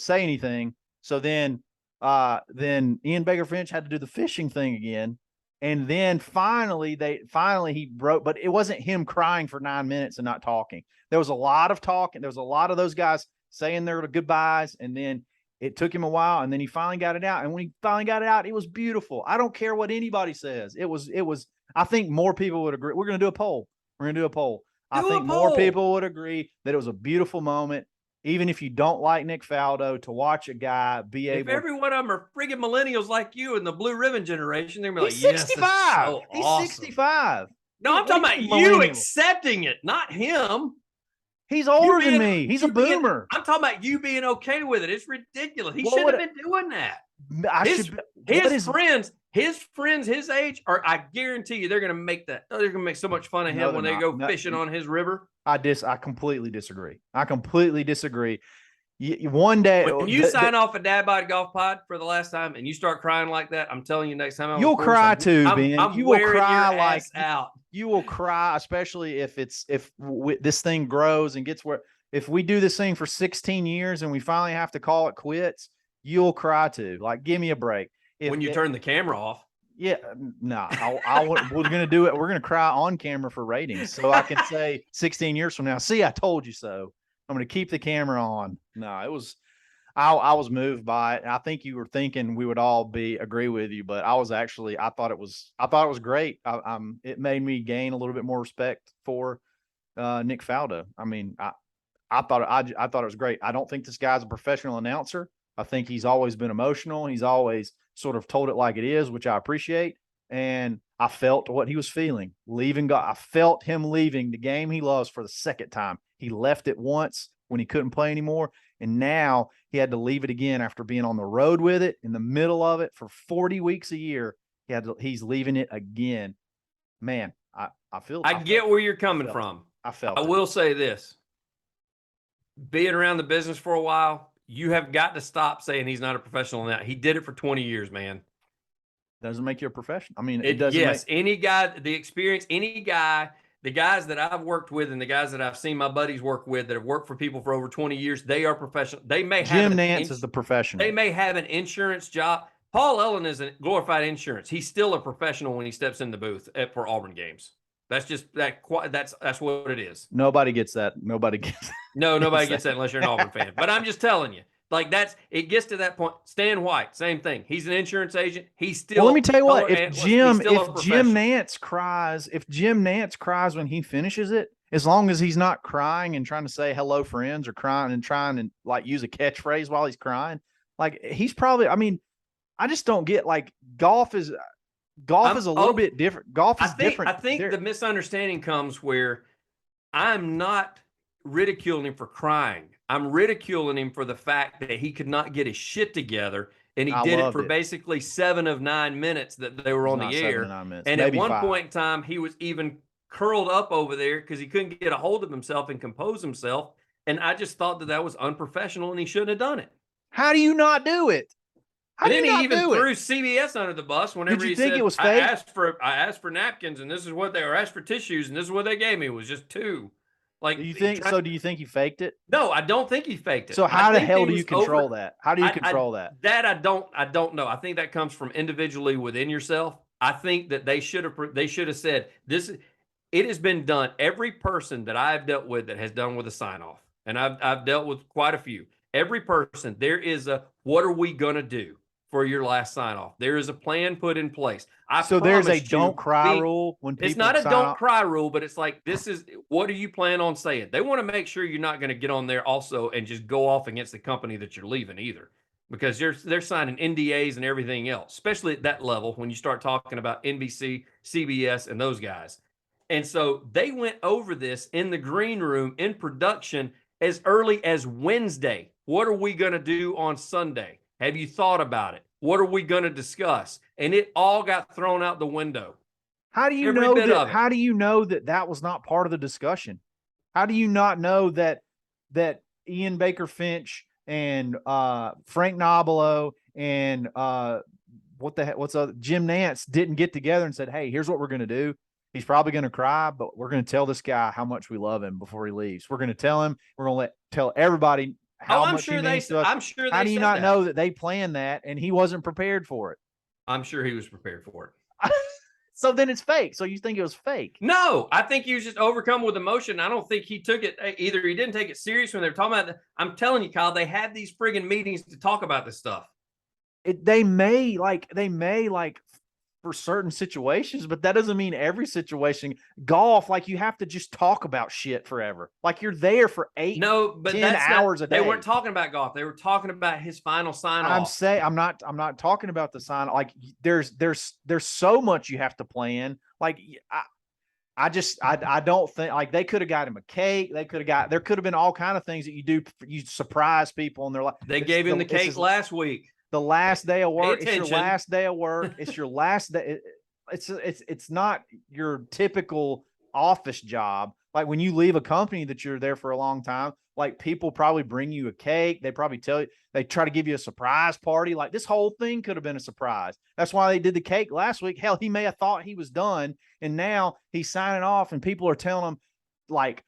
anything. So then Ian Baker Finch had to do the fishing thing again. And then finally he broke, but it wasn't him crying for 9 minutes and not talking. There was a lot of talking. There was a lot of those guys saying their goodbyes. And then it took him a while and then he finally got it out. And when he finally got it out, it was beautiful. I don't care what anybody says. It was, I think more people would agree. We're going to do a poll. We're going to do a poll. I Do a think more poll. people would agree that it was a beautiful moment, even if you don't like Nick Faldo, to watch a guy be If able. every one of them are friggin' millennials like you in the blue ribbon generation, they're gonna be He's like, yes, 65. this is so He's awesome. 65. No, I'm What talking do about mean you millennial? accepting it, not him. He's older You than being- me. He's a you being- boomer. I'm talking about you being okay with it. It's ridiculous. He What shouldn't would have been doing that. His Friends his age, or I guarantee you, they're gonna make so much fun of No, him when they're they not. go No, fishing on his river. I completely disagree. One day When you sign off a Dadbod Golf Pod for the last time and you start crying like that, I'm telling you, next time I'm you'll cry too, Ben. I'm You will wearing cry your like ass out. you will cry, especially if this thing grows and gets where. If we do this thing for 16 years and we finally have to call it quits, you'll cry too. Like, give me a break. When you turn the camera off. Yeah, no, we're going to do it. We're going to cry on camera for ratings. So I can say 16 years from now, see, I told you so. I'm going to keep the camera on. No, I was moved by it. I think you were thinking we would all agree with you, but I thought it was great. It made me gain a little bit more respect for Nick Faldo. I mean, I thought it was great. I don't think this guy's a professional announcer. I think he's always been emotional. He's always sort of told it like it is, which I appreciate. And I felt what he was feeling. I felt him leaving the game he loves for the second time. He left it once when he couldn't play anymore. And now he had to leave it again after being on the road with it, in the middle of it for 40 weeks a year. He's leaving it again. Man, I get where you're coming from. I will say this. Being around the business for a while, you have got to stop saying he's not a professional now. He did it for 20 years, man. Doesn't make you a professional. I mean, it doesn't. Yes, any guy, the experience, the guys that I've worked with and the guys that I've seen my buddies work with that have worked for people for over 20 years, they are professional. They may have Jim Nantz is the professional. They may have an insurance job. Paul Ellen is a glorified insurance. He's still a professional when he steps in the booth for Auburn games. That's just that's what it is. Nobody gets that. Nobody gets that. No, nobody gets that unless you're an Auburn fan. But I'm just telling you, like it gets to that point. Stan White, same thing. He's an insurance agent. He's still. Well, let me tell you what. If Jim Nantz cries when he finishes it, as long as he's not crying and trying to say hello, friends, or crying and trying to like use a catchphrase while he's crying, like he's probably. I mean, I just don't get like golf is a little bit different. Golf is different. I think the misunderstanding comes where I'm not ridiculing him for crying. I'm ridiculing him for the fact that he could not get his shit together, and he did it for basically 7 of 9 minutes that they were on the air. And at one point in time, he was even curled up over there because he couldn't get a hold of himself and compose himself. And I just thought that was unprofessional, and he shouldn't have done it. How do you not do it? And then he even threw CBS under the bus whenever he said, it was fake? I asked for napkins, and this is what they were. Asked for tissues, and this is what they gave me. It was just 2. Like, do you think he faked it? No, I don't think he faked it. So how the hell do you control that? How do you control that? That I don't know. I think that comes from individually within yourself. I think that they should have said this. It has been done. Every person that I've dealt with that has done with a sign off, and I've dealt with quite a few. Every person, there is a what are we gonna do for your last sign off? There is a plan put in place. So there's a don't cry rule when people. It's not a don't cry rule, but it's like, this is what do you plan on saying? They want to make sure you're not going to get on there also and just go off against the company that you're leaving either, because they're signing NDAs and everything else, especially at that level when you start talking about NBC, CBS, and those guys. And so they went over this in the green room in production as early as Wednesday. What are we going to do on Sunday? Have you thought about it? What are we going to discuss? And it all got thrown out the window. How do you know that? How do you know that was not part of the discussion? How do you not know that Ian Baker Finch and Frank Nobilo and Jim Nantz didn't get together and said, "Hey, here's what we're going to do. He's probably going to cry, but we're going to tell this guy how much we love him before he leaves. We're going to tell him. We're going to tell everybody." I'm sure they said that. How do you not know that they planned that and he wasn't prepared for it? I'm sure he was prepared for it. So then it's fake. So you think it was fake? No, I think he was just overcome with emotion. I don't think he took it either. He didn't take it serious when they were talking about it. I'm telling you, Kyle, they had these friggin' meetings to talk about this stuff. They may for certain situations, but that doesn't mean every situation. Golf, like you have to just talk about shit forever. Like you're there for 10 hours a day. They weren't talking about golf. They were talking about his final sign off. I'm not talking about the sign. Like there's so much you have to plan. Like I don't think like they could have got him a cake. There could have been all kind of things that you do. You surprise people and they're like, they gave him the cake last week. The last day of work. It's your last day of work. It's your last day. It's not your typical office job. Like when you leave a company that you're there for a long time, like people probably bring you a cake. They probably they try to give you a surprise party. Like this whole thing could have been a surprise. That's why they did the cake last week. Hell, he may have thought he was done. And now he's signing off and people are telling him like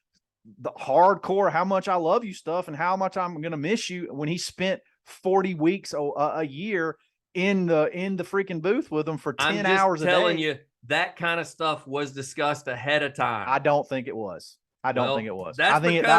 the hardcore, how much I love you stuff and how much I'm going to miss you, when he spent 40 weeks a year in the freaking booth with them for 10 hours a day. I'm telling you, that kind of stuff was discussed ahead of time. I don't think it was. I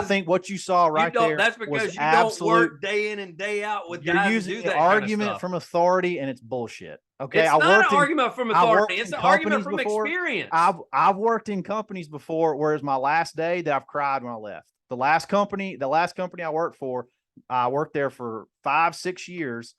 think what you saw there. That's because you don't work day in and day out with guys. You're using the argument from authority, and it's bullshit. Okay, it's not an argument from authority. It's an argument from experience. I've worked in companies before where it's my last day that I've cried when I left. The last company I worked for, I worked there for 5-6 years,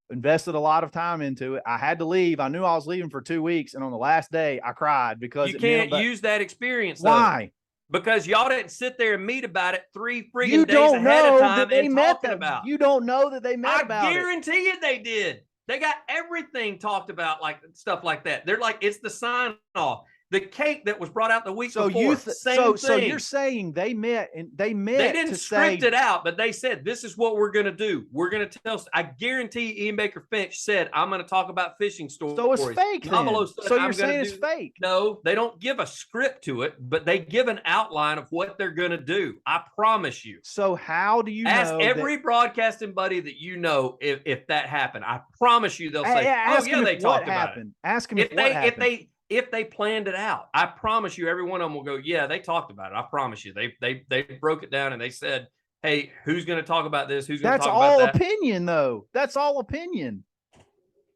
invested a lot of time into it. I had to leave. I knew I was leaving for 2 weeks. And on the last day I cried because you can't use that experience. Why? Because y'all didn't sit there and meet about it 3 freaking days ahead of time and talking about. You don't know that they met about it. I guarantee you they did. They got everything talked about, like stuff like that. They're like, it's the sign off. The cake that was brought out the week before, same thing. So you're saying they met. They didn't script it out, but they said, this is what we're going to do. We're going to tell. I guarantee Ian Baker Finch said, I'm going to talk about fishing stories. So it's fake then. So you're saying it's fake. No, they don't give a script to it, but they give an outline of what they're going to do. I promise you. So how do you ask every broadcasting buddy that you know if that happened? I promise you they'll say, oh yeah, they talked about it. Ask them if they planned it out. I promise you, every one of them will go, yeah, they talked about it. I promise you. They broke it down and they said, hey, who's going to talk about this? Who's going to talk about that? That's all opinion, though. That's all opinion.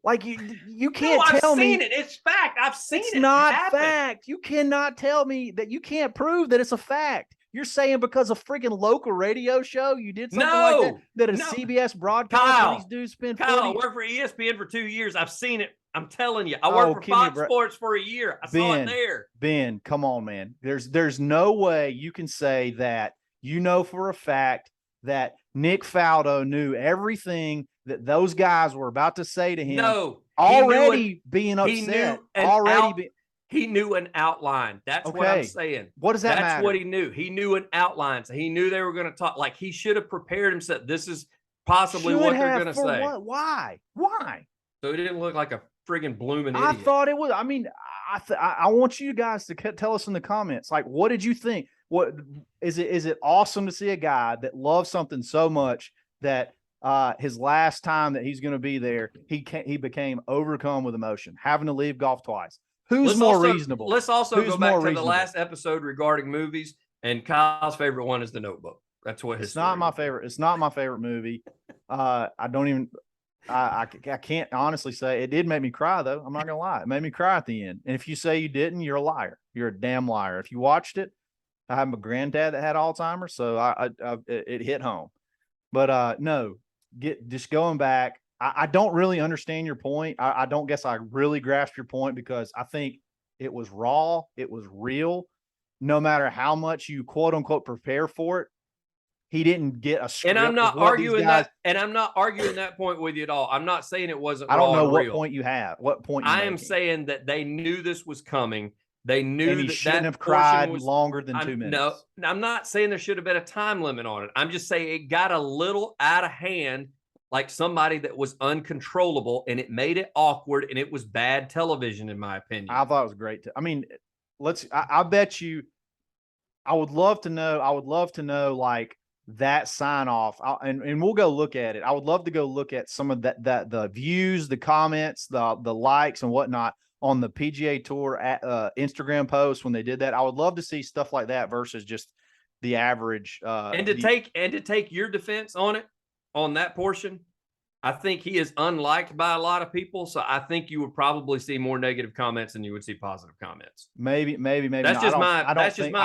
Like you can't tell me. I've seen it. It's fact. I've seen it. It's not fact. You cannot tell me that. You can't prove that it's a fact. You're saying because a freaking local radio show, you did something like that a CBS broadcast, these dudes spend 40. I worked for ESPN for 2 years. I've seen it. I'm telling you, I worked for Fox Sports for a year. I saw it there. Ben, come on, man. There's no way you can say that you know for a fact that Nick Faldo knew everything that those guys were about to say to him. No, already being upset. He knew an outline. That's what I'm saying. What does that matter? That's what he knew. He knew an outline. So he knew they were going to talk. Like he should have prepared himself. This is possibly what they're going to say. What? Why? So it didn't look like a friggin' blooming idiot. I thought it was. I mean, I want you guys to tell us in the comments. Like, what did you think? What is it? Is it awesome to see a guy that loves something so much that his last time that he's going to be there, he became overcome with emotion, having to leave golf twice? Who's more reasonable? Let's also go back to the last episode regarding movies, and Kyle's favorite one is The Notebook. That's what it's not my favorite. It's not my favorite movie. I don't even. I can't honestly say it did make me cry though. I'm not gonna lie. It made me cry at the end. And if you say you didn't, you're a liar. You're a damn liar. If you watched it, I have a granddad that had Alzheimer's, so it hit home. But no, just going back. I don't really understand your point. I don't guess I really grasp your point because I think it was raw. It was real. No matter how much you quote unquote prepare for it, he didn't get a script. And I'm not arguing that. And I'm not arguing that point with you at all. I'm not saying it wasn't. I don't know what real. point you have. What point? I am saying that they knew this was coming. They knew and he shouldn't have cried longer than 2 minutes. No, I'm not saying there should have been a time limit on it. I'm just saying it got a little out of hand. Like somebody that was uncontrollable, and it made it awkward, and it was bad television, in my opinion. I thought it was great. I mean, I bet you, I would love to know like that sign off, and we'll go look at it. I would love to go look at some of that the views, the comments, the likes and whatnot on the PGA Tour Instagram post when they did that. I would love to see stuff like that versus just the average. And to take your defense on it. On that portion, I think he is unliked by a lot of people, so I think you would probably see more negative comments than you would see positive comments. Maybe. That's just my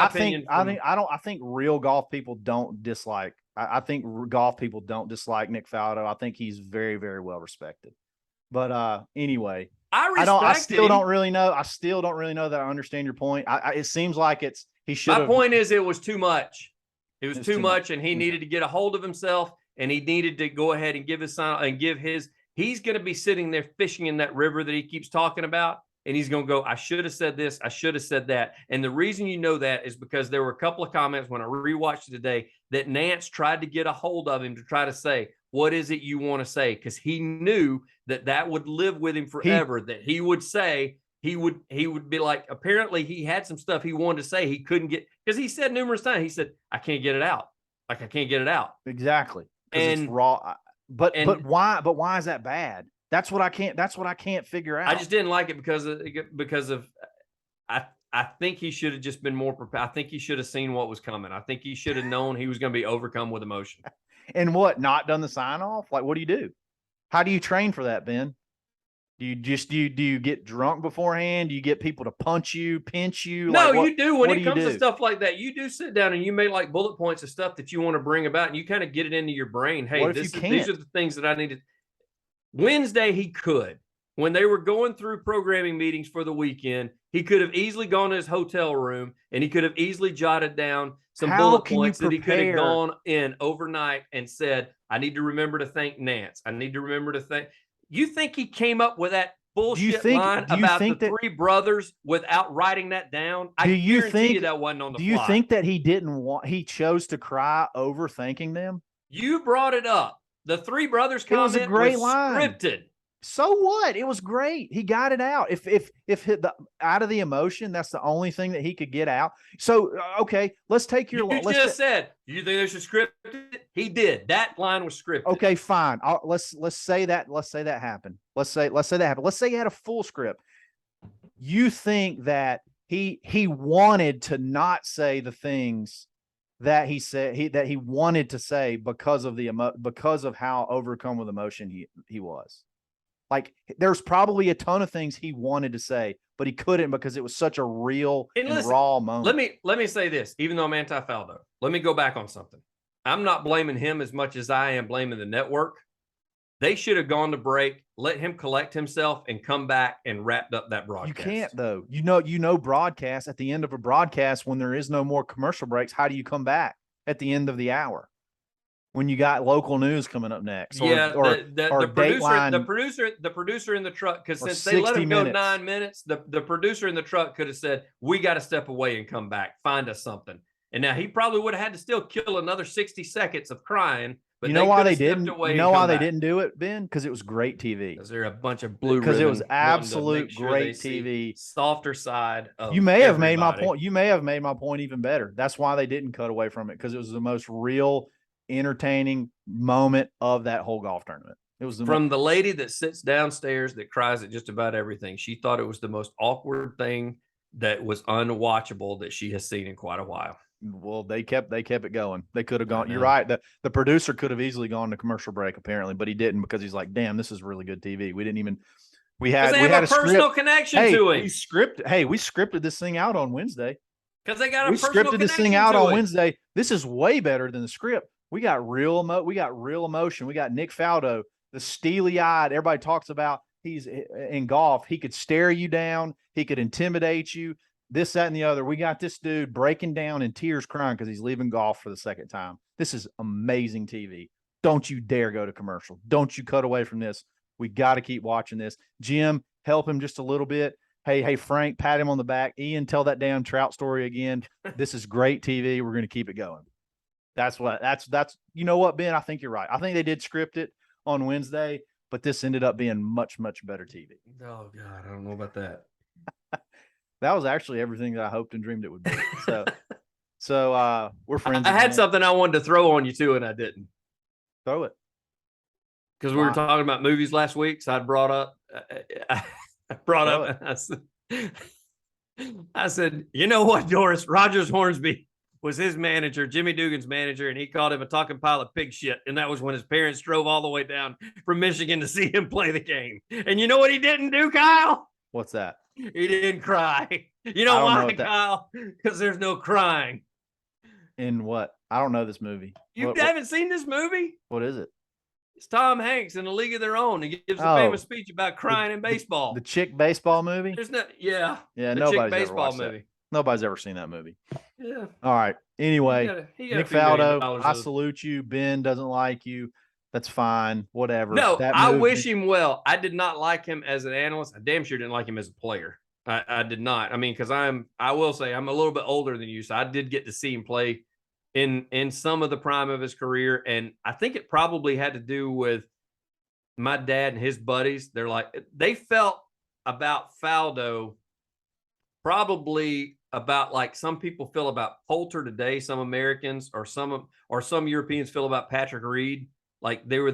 opinion. I think real golf people don't dislike. I think golf people don't dislike Nick Faldo. I think he's very, very well respected. But anyway, I still don't really know that I understand your point. It seems like he should. My point is, it was too much. It was too much, and he needed to get a hold of himself. And he needed to go ahead and give his sign and give his. He's going to be sitting there fishing in that river that he keeps talking about, and he's going to go, I should have said this, I should have said that. And the reason you know that is because there were a couple of comments when I rewatched it today that Nance tried to get a hold of him to try to say, what is it you want to say? Because he knew that would live with him forever. That he would say, he would be like, apparently he had some stuff he wanted to say he couldn't get, because he said numerous times, he said, I can't get it out. Like, I can't get it out. Exactly. And it's raw, but why is that bad? That's what I can't figure out. I just didn't like it because of I think he should have just been more prepared. I think he should have seen what was coming. I think he should have known he was going to be overcome with emotion. And not done the sign off? Like, what do you do? How do you train for that, Ben? Do you get drunk beforehand? Do you get people to punch you, pinch you? No, you do. When it comes to stuff like that, you do sit down and you make like bullet points of stuff that you want to bring about, and you kind of get it into your brain. Hey, these are the things that I needed. Wednesday, he could. When they were going through programming meetings for the weekend, he could have easily gone to his hotel room and he could have easily jotted down some bullet points that he could have gone in overnight and said, I need to remember to thank Nance. I need to remember to thank. You think he came up with that bullshit line about the three brothers without writing that down? I guarantee you that wasn't on the fly. Do you think that he chose to cry over thanking them? You brought it up. The three brothers comment was a great line. Scripted. So what? It was great. He got it out. If out of the emotion, that's the only thing that he could get out. So okay, let's take your. You just said you think they should script it. He did. That line was scripted. Okay, fine. Let's say that. Let's say that happened. Let's say that happened. Let's say he had a full script. You think that he wanted to not say the things that he said that he wanted to say because of how overcome with emotion he was. Like, there's probably a ton of things he wanted to say, but he couldn't because it was such a real and raw moment. Let me say this, even though I'm anti-Faldo, let me go back on something. I'm not blaming him as much as I am blaming the network. They should have gone to break, let him collect himself, and come back and wrapped up that broadcast. You can't, though. You know, broadcast, at the end of a broadcast, when there is no more commercial breaks, how do you come back at the end of the hour? When you got local news coming up next, the producer in the truck, because since they let him go 9 minutes, the producer in the truck could have said, "We got to step away and come back, find us something." And now he probably would have had to still kill another 60 seconds of crying. But you know why they didn't? You know why they didn't do it, Ben? Because it was great TV. Because they're a bunch of blue. Because it was absolute great TV. Softer side. You may have made my point. You may have made my point even better. That's why they didn't cut away from it, because it was the most real, entertaining moment of that whole golf tournament. It was from the lady that sits downstairs that cries at just about everything. She thought it was the most awkward thing that was unwatchable that she has seen in quite a while. Well, they kept it going. They could have gone. You're right. The producer could have easily gone to commercial break, apparently, but he didn't, because he's like, damn, this is really good TV. We didn't even. We had a personal connection to it. We scripted this thing out on Wednesday. Because they got we scripted this thing out on Wednesday. This is way better than the script. We got real emotion. We got Nick Faldo, the steely-eyed. Everybody talks about he's in golf. He could stare you down. He could intimidate you. This, that, and the other. We got this dude breaking down in tears, crying because he's leaving golf for the second time. This is amazing TV. Don't you dare go to commercial. Don't you cut away from this. We got to keep watching this. Jim, help him just a little bit. Hey, Frank, pat him on the back. Ian, tell that damn Trout story again. This is great TV. We're going to keep it going. That's you know what, Ben? I think you're right. I think they did script it on Wednesday, but this ended up being much, much better TV. Oh God, I don't know about that. That was actually everything that I hoped and dreamed it would be. So we're friends. I had something I wanted to throw on you too, and I didn't. Throw it. Because we were talking about movies last week, so I brought up. I said, you know what, Doris? Rogers Hornsby was his manager, Jimmy Dugan's manager, and he called him a talking pile of pig shit. And that was when his parents drove all the way down from Michigan to see him play the game. And you know what he didn't do, Kyle? What's that? He didn't cry. You know why, Kyle? Because there's no crying. In what? I don't know this movie. You haven't seen this movie? What is it? It's Tom Hanks in A League of Their Own. He gives a famous speech about crying in baseball. The chick baseball movie? There's no, yeah. Yeah, the nobody's chick baseball ever watched movie. that. Nobody's ever seen that movie. Yeah. All right. Anyway, He got Nick $1 million Faldo, I salute you. Ben doesn't like you. That's fine. Whatever. No, that I movie, wish him well. I did not like him as an analyst. I damn sure didn't like him as a player. I did not. I mean, because I will say I'm a little bit older than you, so I did get to see him play in some of the prime of his career. And I think it probably had to do with my dad and his buddies. They felt about Faldo probably about like some people feel about Poulter today, some Americans or some Europeans feel about Patrick Reed. Like they were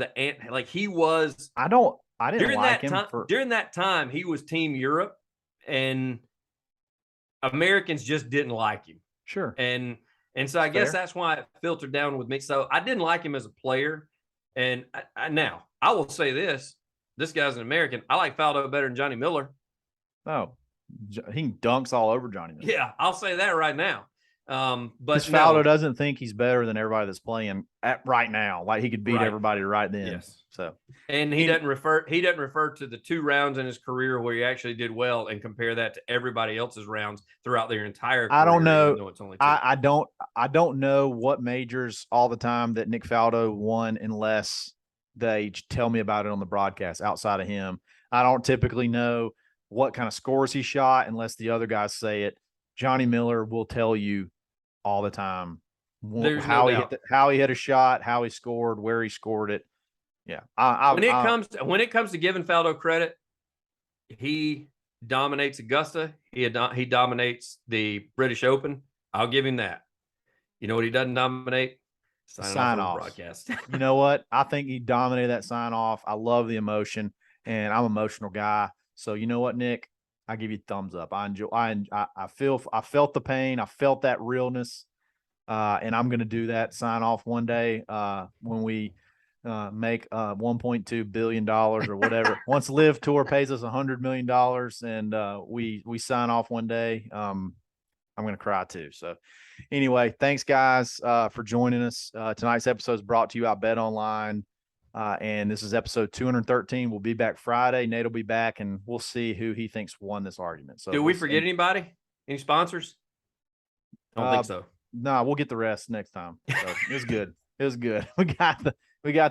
he was. I didn't like him during that time. He was Team Europe, and Americans just didn't like him. Sure. And so I guess that's why it filtered down with me. So I didn't like him as a player. And now I will say this guy's an American. I like Faldo better than Johnny Miller. Oh, he dunks all over Johnny Miller. Yeah, I'll say that right now. But Faldo doesn't think he's better than everybody that's playing right now. Like he could beat everybody right then. Yes. So, and he doesn't refer to the 2 rounds in his career where he actually did well and compare that to everybody else's rounds throughout their entire career. I don't know. It's only 2. I don't know what majors all the time that Nick Faldo won unless they tell me about it on the broadcast. Outside of him, I don't typically know what kind of scores he shot unless the other guys say it. Johnny Miller will tell you all the time how he hit a shot, how he scored, where he scored it. Yeah. When it comes to giving Faldo credit, he dominates Augusta. He dominates the British Open. I'll give him that. You know what he doesn't dominate? Sign off broadcast. You know what? I think he dominated that sign off. I love the emotion, and I'm an emotional guy. So you know what, Nick? I give you thumbs up. I felt the pain. I felt that realness. And I'm going to do that sign off one day when we make $1.2 billion or whatever. Once LIV Tour pays us $100 million and we sign off one day, I'm going to cry too. So anyway, thanks guys for joining us. Tonight's episode is brought to you by Bet Online. And this is episode 213. We'll be back Friday. Nate will be back, and we'll see who he thinks won this argument. So, did we forget anybody? Any sponsors? I don't think so. No, we'll get the rest next time. So it was good. It was good. We got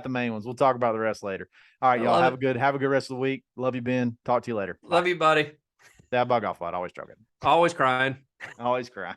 the main ones. We'll talk about the rest later. All right, y'all have a good rest of the week. Love you, Ben. Talk to you later. Love you, buddy. Dadbod Golf Pod. Always joking. Always crying. Always crying.